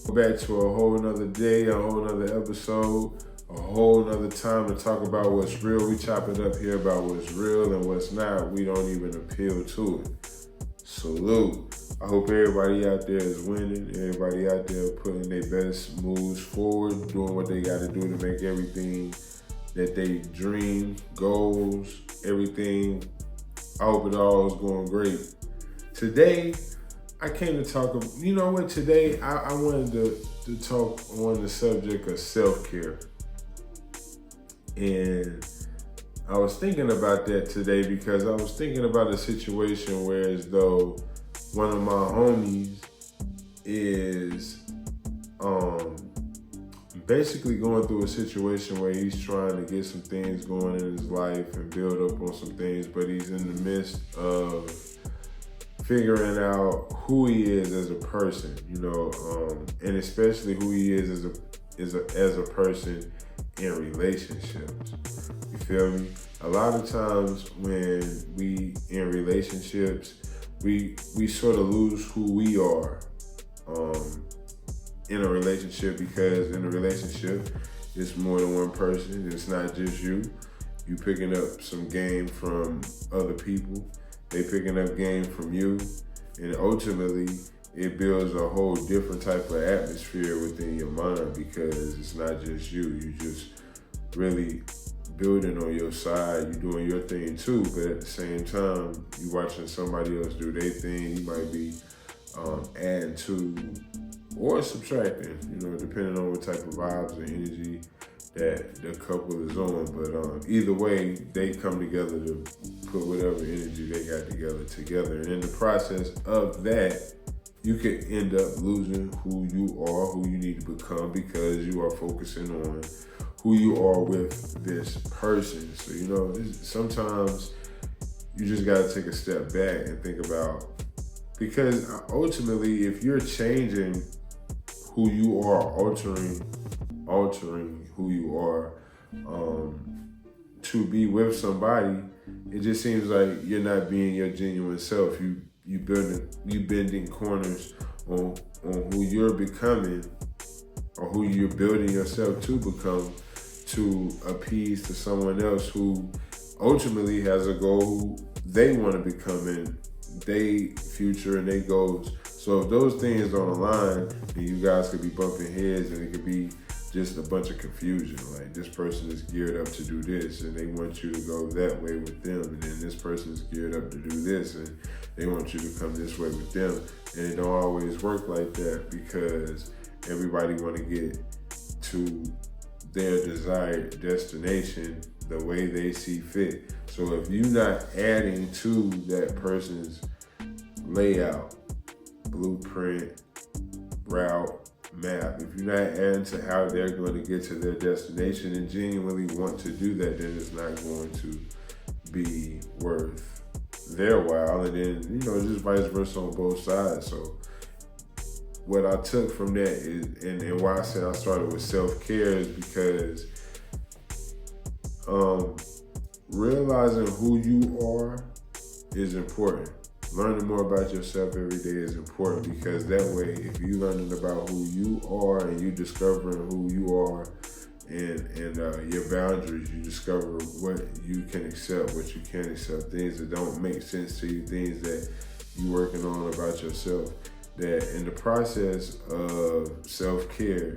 Back to a whole nother day, a whole nother episode, a whole nother time to talk about what's real. We chop it up here about what's real and what's not. We don't even appeal to it. Salute. I hope everybody out there is winning. Everybody out there putting their best moves forward, doing what they got to do to make everything that they dream, goals, everything. I hope it all is going great. Today, I came to talk, today I wanted to talk on the subject of self-care. And I was thinking about that today because I was thinking about a situation where as though one of my homies is basically going through a situation where he's trying to get some things going in his life and build up on some things, but he's in the midst of figuring out who he is as a person, and especially who he is as a person in relationships. You feel me? A lot of times when we in relationships, we sort of lose who we are in a relationship, because in a relationship, it's more than one person. It's not just you. You picking up some game from other people. They picking up game from you, and ultimately it builds a whole different type of atmosphere within your mind, because it's not just you. You just really building on your side. You doing your thing too, but at the same time, you watching somebody else do their thing. You might be adding to or subtracting, depending on what type of vibes or energy that the couple is on. But either way, they come together to put whatever energy they got together. And in the process of that, you could end up losing who you are, who you need to become, because you are focusing on who you are with this person. So, sometimes you just got to take a step back and think about, because ultimately, if you're changing who you are, altering who you are to be with somebody, it just seems like you're not being your genuine self. You bending corners on who you're becoming, or who you're building yourself to become, to appease to someone else who ultimately has a goal who they want to become in their future and their goals. So if those things don't align, then you guys could be bumping heads, and it could be just a bunch of confusion. Like, this person is geared up to do this, and they want you to go that way with them. And then this person is geared up to do this, and they want you to come this way with them. And it don't always work like that, because everybody want to get to their desired destination the way they see fit. So if you're not adding to that person's layout, blueprint, route, map, if you're not adding to how they're going to get to their destination and genuinely want to do that, then it's not going to be worth their while. And then, just vice versa on both sides. So what I took from that is, and why I said I started with self-care, is because realizing who you are is important. Learning more about yourself every day is important, because that way, if you're learning about who you are and you discovering who you are and your boundaries, you discover what you can accept, what you can't accept, things that don't make sense to you, things that you're working on about yourself. That in the process of self-care,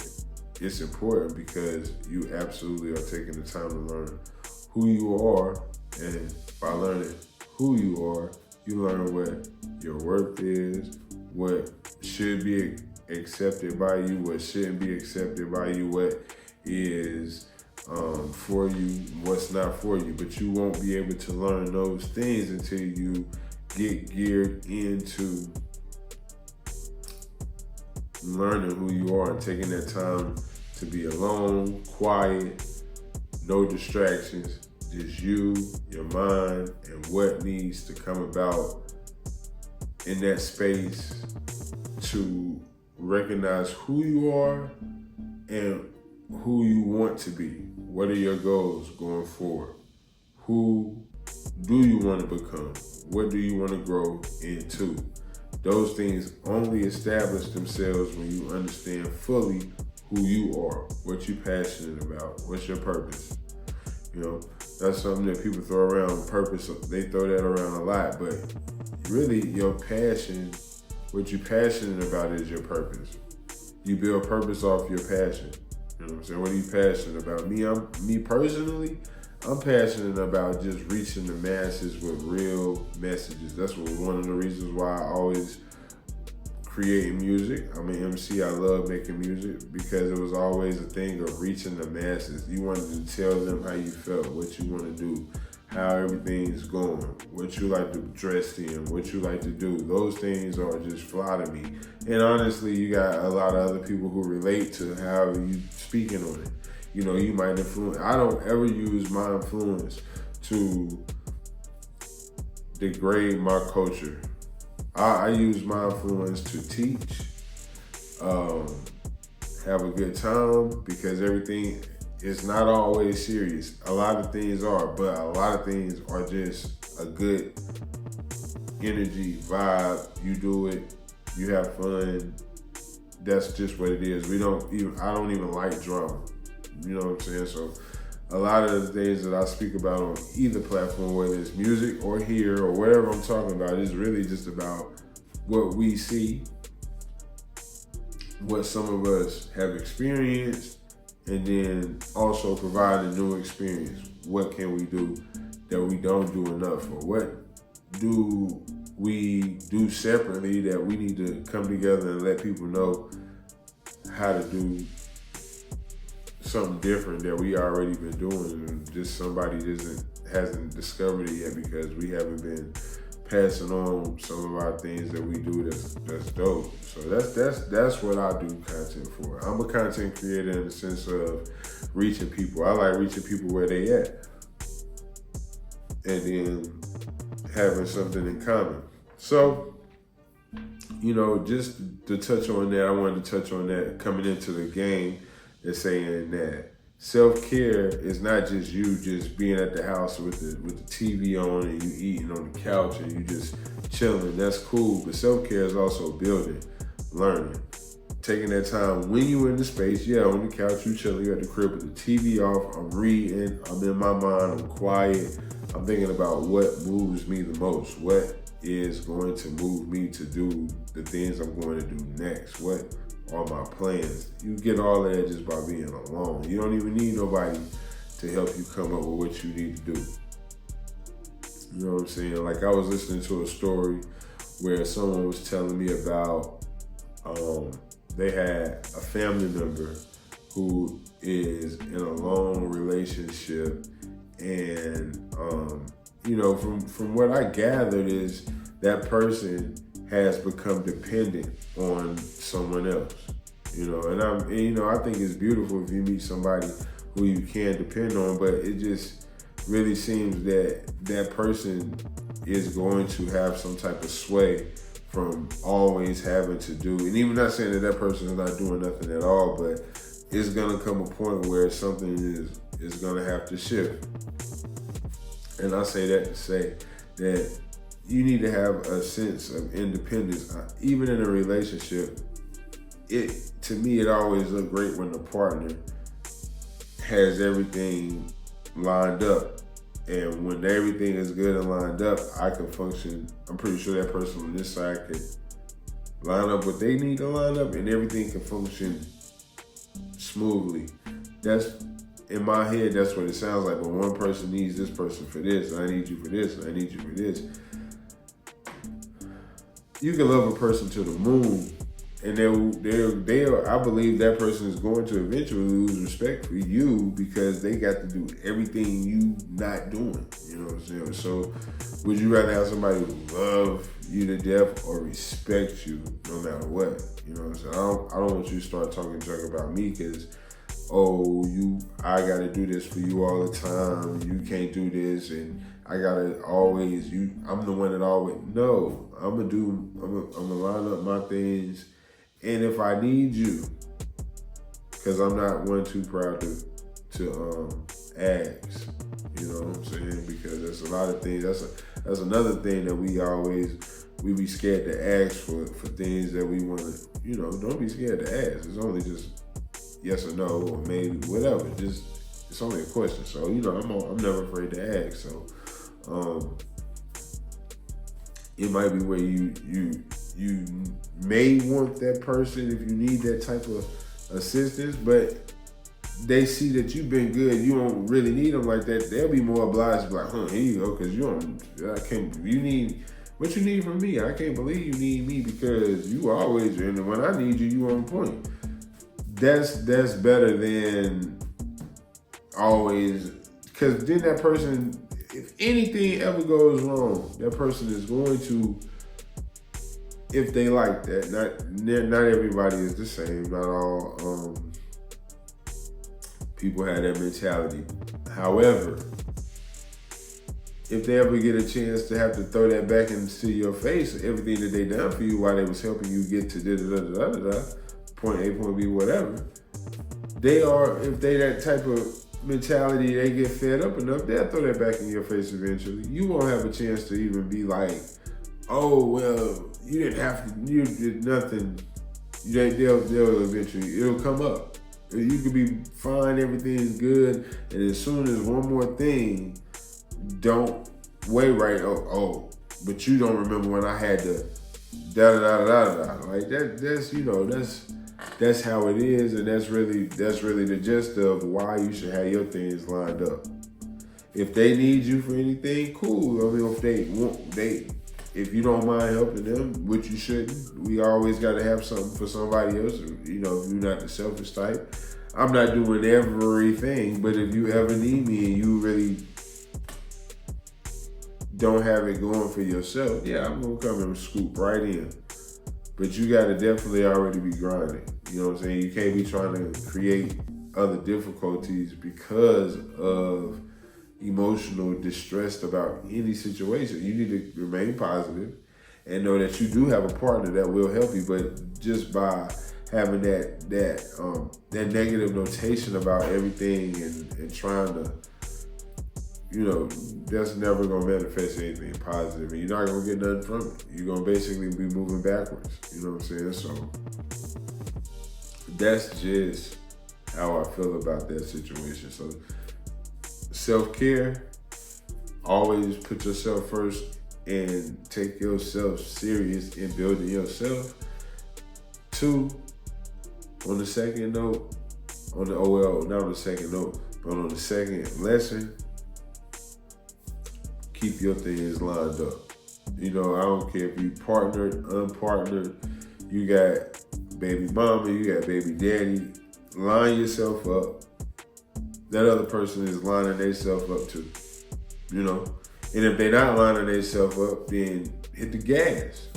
it's important, because you absolutely are taking the time to learn who you are, and by learning who you are, you learn what your worth is, what should be accepted by you, what shouldn't be accepted by you, what is for you, what's not for you. But you won't be able to learn those things until you get geared into learning who you are and taking that time to be alone, quiet, no distractions, just you, your mind, and what needs to come about in that space to recognize who you are and who you want to be. What are your goals going forward? Who do you want to become? What do you want to grow into? Those things only establish themselves when you understand fully who you are, what you're passionate about, what's your purpose. You know, that's something that people throw around, purpose. They throw that around a lot, but really your passion, what you're passionate about is your purpose. You build purpose off your passion. You know what I'm saying? What are you passionate about? Me personally, I'm passionate about just reaching the masses with real messages. That's one of the reasons why I always create music. I'm an MC. I love making music because it was always a thing of reaching the masses. You wanted to tell them how you felt, what you want to do, how everything's going, what you like to dress in, what you like to do. Those things are just fly to me. And honestly, you got a lot of other people who relate to how you speaking on it. You know, you might influence. I don't ever use my influence to degrade my culture. I use my influence to teach, have a good time, because everything is not always serious. A lot of things are, but a lot of things are just a good energy, vibe. You do it, you have fun. That's just what it is. I don't even like drama. You know what I'm saying? So a lot of the things that I speak about on either platform, whether it's music or here or whatever I'm talking about, is really just about what we see, what some of us have experienced, and then also provide a new experience. What can we do that we don't do enough? Or what do we do separately that we need to come together and let people know how to do something different that we already been doing, and just somebody hasn't discovered it yet because we haven't been passing on some of our things that we do that's dope. So that's what I do content for. I'm a content creator in the sense of reaching people. I like reaching people where they at, and then having something in common. So, you know, just to touch on that, I wanted to touch on that coming into the game. Is saying that self-care is not just you just being at the house with the TV on and you eating on the couch and you just chilling. That's cool, but self-care is also building, learning, taking that time when you in the space. Yeah, on the couch, you chilling, you at the crib with the TV off. I'm reading. I'm in my mind. I'm quiet. I'm thinking about what moves me the most. What is going to move me to do the things I'm going to do next? What are my plans? You get all of that just by being alone. You don't even need nobody to help you come up with what you need to do. You know what I'm saying? Like, I was listening to a story where someone was telling me about they had a family member who is in a long relationship, and you know, from what I gathered is that person has become dependent on someone else, you know, and I think it's beautiful if you meet somebody who you can depend on, but it just really seems that that person is going to have some type of sway from always having to do, and even not saying that that person is not doing nothing at all, but it's gonna come a point where something is gonna have to shift. And I say that to say that you need to have a sense of independence, even in a relationship. To me, it always looks great when the partner has everything lined up. And when everything is good and lined up, I can function. I'm pretty sure that person on this side could line up what they need to line up, and everything can function smoothly. That's, in my head, that's what it sounds like. When one person needs this person for this, I need you for this, I need you for this. You can love a person to the moon, and I believe that person is going to eventually lose respect for you because they got to do everything you not doing. You know what I'm saying? So, would you rather have somebody who love you to death or respect you no matter what? You know what I'm saying? I don't want you to start talking junk about me because, I gotta do this for you all the time. You can't do this, and I gotta always. I'm the one that always. No, I'm gonna line up my things, and if I need you, because I'm not one too proud to ask. You know what I'm saying? Because there's a lot of things. That's another thing that we always we be scared to ask for things that we want to, don't be scared to ask. It's only just yes or no or maybe, whatever. Just, it's only a question. So, I'm never afraid to ask. So, it might be where you may want that person if you need that type of assistance, but they see that you've been good, you don't really need them like that, they'll be more obliged to be like, here you go, because you need what you need from me. I can't believe you need me because you always, and when I need you, you on point. That's better than always, because then that person, if anything ever goes wrong, that person is going to, if they like that, not everybody is the same, not all people have that mentality. However, if they ever get a chance to have to throw that back into your face, everything that they done for you while they was helping you get to point A, point B, whatever, if they that type of mentality, they get fed up enough, they'll throw that back in your face eventually. You won't have a chance to even be like, oh, well, you didn't have to, you did nothing. They'll eventually, it'll come up. You could be fine, everything's good, and as soon as one more thing don't weigh right, but you don't remember when I had to da-da-da-da-da-da. Like that's how it is, and that's really the gist of why you should have your things lined up. If they need you for anything, cool. I mean, if you don't mind helping them, which you shouldn't, we always got to have something for somebody else. If you're not the selfish type. I'm not doing everything, but if you ever need me and you really don't have it going for yourself, yeah, I'm going to come and scoop right in. But you got to definitely already be grinding. You know what I'm saying? You can't be trying to create other difficulties because of emotional distress about any situation. You need to remain positive and know that you do have a partner that will help you, but just by having that negative notation about everything and trying to, that's never gonna manifest anything positive, and you're not gonna get nothing from it. You're gonna basically be moving backwards. You know what I'm saying? So that's just how I feel about that situation. So self-care, always put yourself first and take yourself serious in building yourself. 2, on the second note, not on the second note, but on the second lesson, keep your things lined up. I don't care if you partnered, unpartnered, you got baby mama, you got baby daddy, line yourself up. That other person is lining themselves up too, And if they're not lining themselves up, then hit the gas.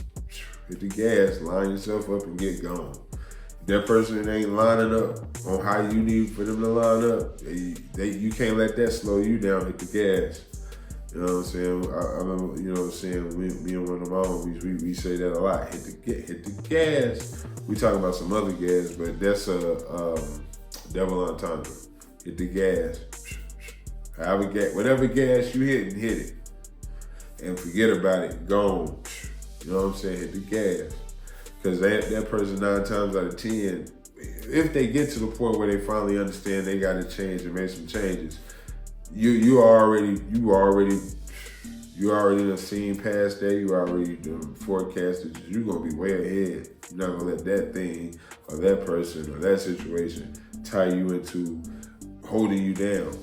Hit the gas, line yourself up and get gone. If that person ain't lining up on how you need for them to line up, you can't let that slow you down, hit the gas. You know what I'm saying? I remember, me and one of my homies, we say that a lot. Hit the gas. We talking about some other gas, but that's a double entendre. Hit the gas. Whatever gas you hit it. And forget about it. Gone. You know what I'm saying? Hit the gas. Because that person 9 times out of 10, if they get to the point where they finally understand they got to change and make some changes, you already done seen past that. You already done forecasted. You're gonna be way ahead. You're not gonna let that thing or that person or that situation tie you into holding you down.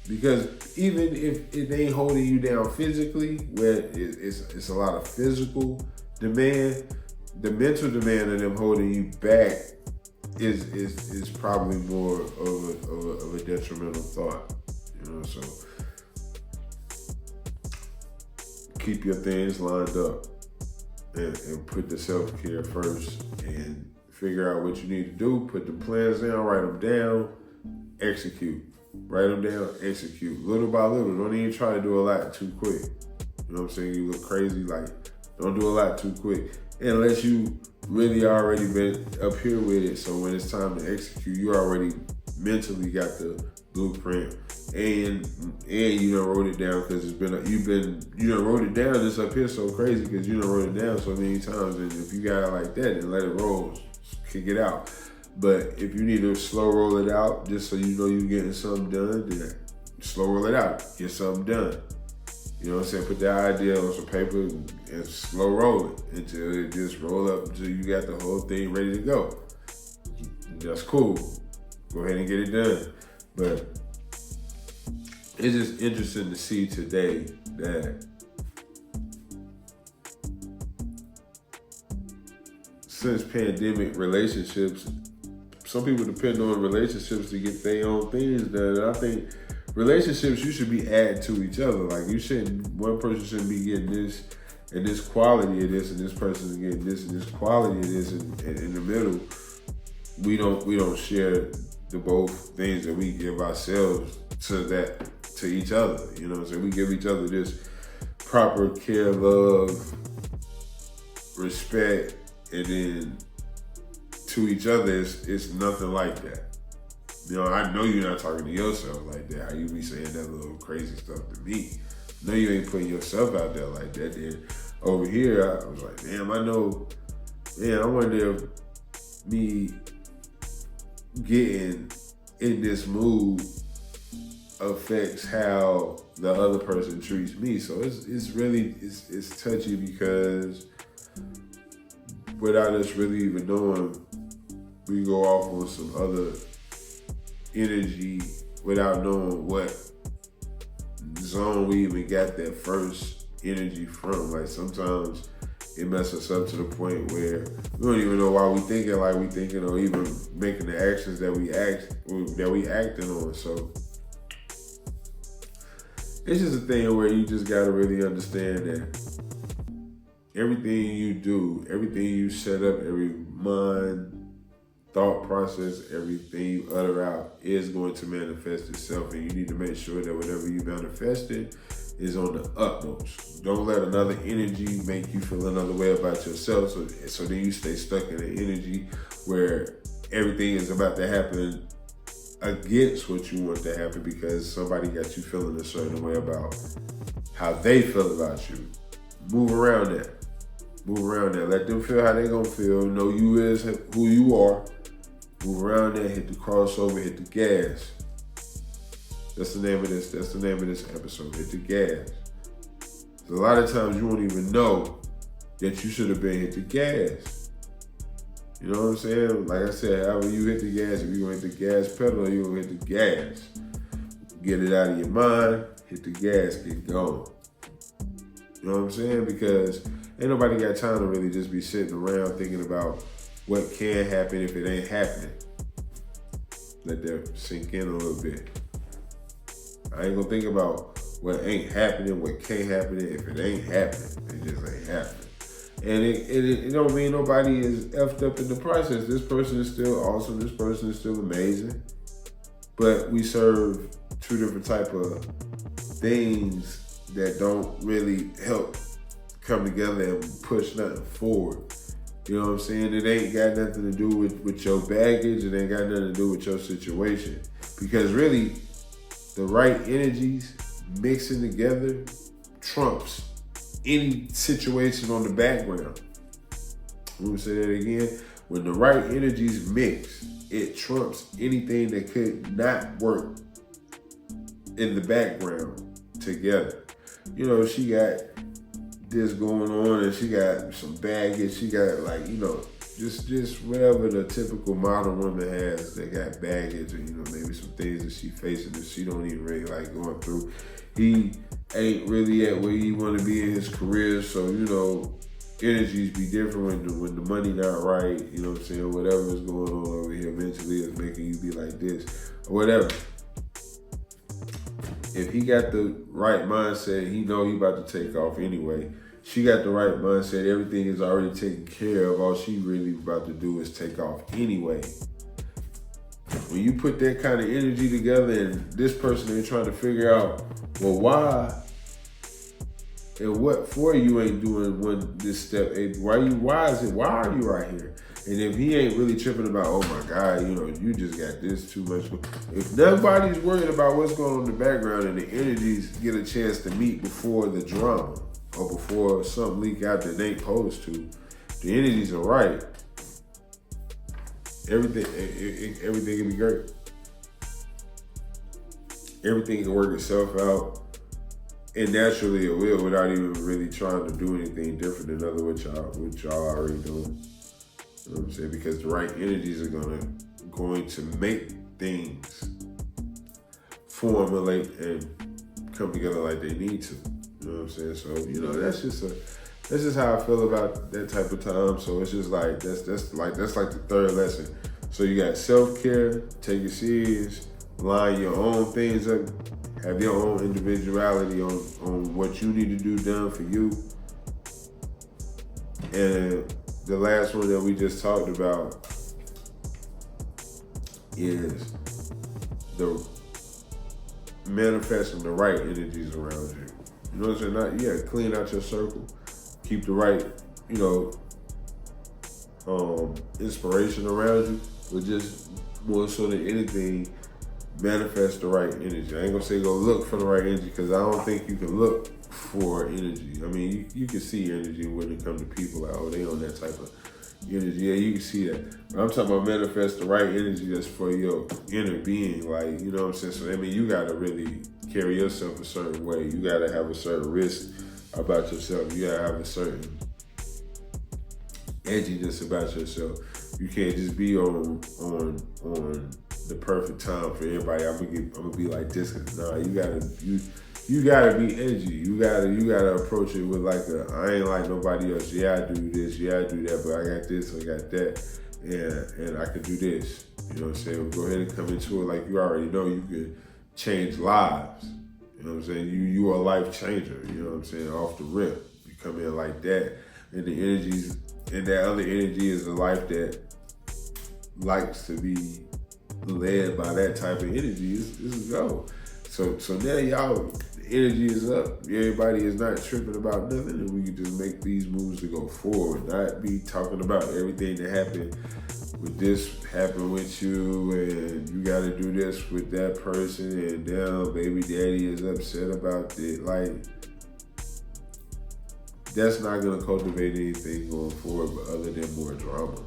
Because even if it ain't holding you down physically, where it's a lot of physical demand, the mental demand of them holding you back is probably more of a detrimental thought. So keep your things lined up and put the self-care first and figure out what you need to do. Put the plans down, write them down, execute. Write them down, execute. Little by little. Don't even try to do a lot too quick. You know what I'm saying? You look crazy. Don't do a lot too quick. Unless you really already been up here with it. So when it's time to execute, you already mentally got the blueprint. and you done wrote it down because you done wrote it down. This up here so crazy because you done wrote it down so many times, and if you got it like that, then let it roll, kick it out. But if you need to slow roll it out just so you know you're getting something done, then slow roll it out, get something done. You know what I'm saying? Put that idea on some paper and slow roll it until it just roll up until you got the whole thing ready to go. That's cool. Go ahead and get it done. But it's just interesting to see today that since pandemic, relationships, some people depend on relationships to get their own things done. And I think relationships, you should be adding to each other. Like one person shouldn't be getting this and this quality of this, and this person is getting this and this quality of this, and in the middle, we don't share the both things that we give ourselves to each other. You know what I'm saying? We give each other this proper care, love, respect, and then to each other, it's nothing like that. You know, I know you're not talking to yourself like that. How you be saying that little crazy stuff to me? I know you ain't putting yourself out there like that. Then over here, I was like, damn, I wonder if me getting in this mood affects how the other person treats me. So it's really touchy because without us really even knowing, we go off on some other energy without knowing what zone we even got that first energy from. Like sometimes it messes us up to the point where we don't even know why we thinking like we thinking, or even making the actions that we acting on. So it's just a thing where you just gotta really understand that everything you do, everything you set up, every mind, thought process, everything you utter out is going to manifest itself, and you need to make sure that whatever you manifested is on the utmost. Don't let another energy make you feel another way about yourself, so then you stay stuck in an energy where everything is about to happen against what you want to happen because somebody got you feeling a certain way about how they feel about you. Move around that. Let them feel how they gonna feel. Know you is who you are. Move around there, hit the crossover, hit the gas. That's the name of this episode, hit the gas. So a lot of times you won't even know that you should have been hit the gas. You know what I'm saying? Like I said, however you hit the gas, if you're gonna hit the gas pedal, you're gonna hit the gas. Get it out of your mind, hit the gas, get going. You know what I'm saying? Because ain't nobody got time to really just be sitting around thinking about what can happen if it ain't happening. Let that sink in a little bit. I ain't gonna think about what ain't happening, what can't happen if it ain't happening. It just ain't happening. And it don't mean nobody is effed up in the process. This person is still awesome. This person is still amazing. But we serve two different type of things that don't really help come together and push nothing forward. You know what I'm saying? It ain't got nothing to do with your baggage. It ain't got nothing to do with your situation. Because really, the right energies mixing together trumps any situation on the background. I'm gonna say that again. When the right energies mix, it trumps anything that could not work in the background together. You know, she got this going on and she got some baggage. She got just whatever the typical modern woman has. They got baggage and, maybe some things that she facing that she don't even really like going through. He ain't really at where he want to be in his career. So, energies be different when the money not right. You know what I'm saying? Whatever is going on over here mentally is making you be like this or whatever. If he got the right mindset, he know he about to take off anyway. She got the right mindset. Everything is already taken care of. All she really about to do is take off anyway. When you put that kind of energy together and this person ain't trying to figure out, well, why And what for you ain't doing this step? Why are you right here? And if he ain't really tripping about, oh my God, you just got this too much. If nobody's worried about what's going on in the background and the energies get a chance to meet before the drama or before something leak out that they ain't supposed to, the energies are right. Everything can be great. Everything can work itself out. And naturally it will, without even really trying to do anything different than what y'all already doing. You know what I'm saying? Because the right energies are going to make things formulate and come together like they need to. You know what I'm saying? So, that's just how I feel about that type of time. So it's just like that's like the third lesson. So you got self-care, take it serious, line your own things up. Have your own individuality on what you need to do done for you. And the last one that we just talked about is the manifesting the right energies around you. You know what I'm saying? Clean out your circle. Keep the right, inspiration around you. But just more so than anything, manifest the right energy. I ain't gonna say go look for the right energy, because I don't think you can look for energy. I mean, you can see energy when it comes to people, like, oh, they on that type of energy. Yeah, you can see that. But I'm talking about manifest the right energy that's for your inner being. Like, you know what I'm saying? So, I mean, you gotta really carry yourself a certain way. You gotta have a certain risk about yourself. You gotta have a certain edginess about yourself. You can't just be on the perfect time for everybody. I'm gonna be like this. Nah, you gotta be edgy. You gotta approach it with like I ain't like nobody else. Yeah, I do this. Yeah, I do that. But I got this. I got that. And I can do this. You know what I'm saying? Go ahead and come into it like you already know. You can change lives. You know what I'm saying? You are a life changer. You know what I'm saying? Off the rip, you come in like that, and the energies, and that other energy is a life that likes to be led by that type of energy. Is a go. So now y'all, the energy is up. Everybody is not tripping about nothing, and we can just make these moves to go forward. Not be talking about everything that happened with this happened with you, and you got to do this with that person, and now baby daddy is upset about it. Like, that's not gonna cultivate anything going forward, but other than more drama.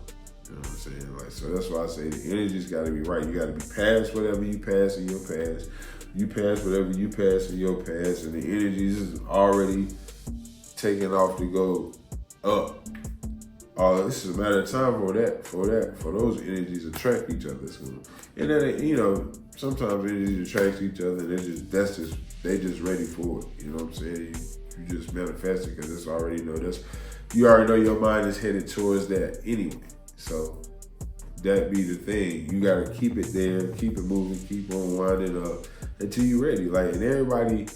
You know what I'm saying? Like, so that's why I say the energy's got to be right. You got to be past whatever you pass in your past. You pass whatever you pass in your past, and the energies is already taking off to go up. This is a matter of time for those energies attract each other. So, and then sometimes energies attract each other. And they just ready for it. You know what I'm saying? You just manifest it because you already know your mind is headed towards that anyway. So that be the thing. You gotta keep it there, keep it moving, keep on winding up until you're ready. Like, and everybody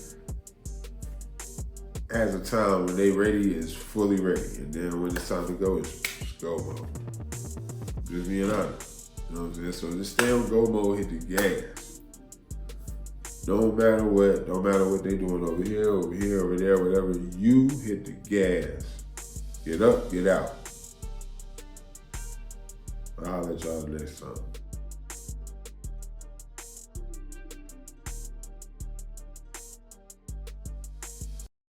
has a time when they ready is fully ready, and then when it's time to go, it's go mode. Just being honest. You know what I'm saying? So just stay on go mode, hit the gas. No matter what they doing over here, over there, whatever, you hit the gas. Get up, get out. I'll holler at y'all next time.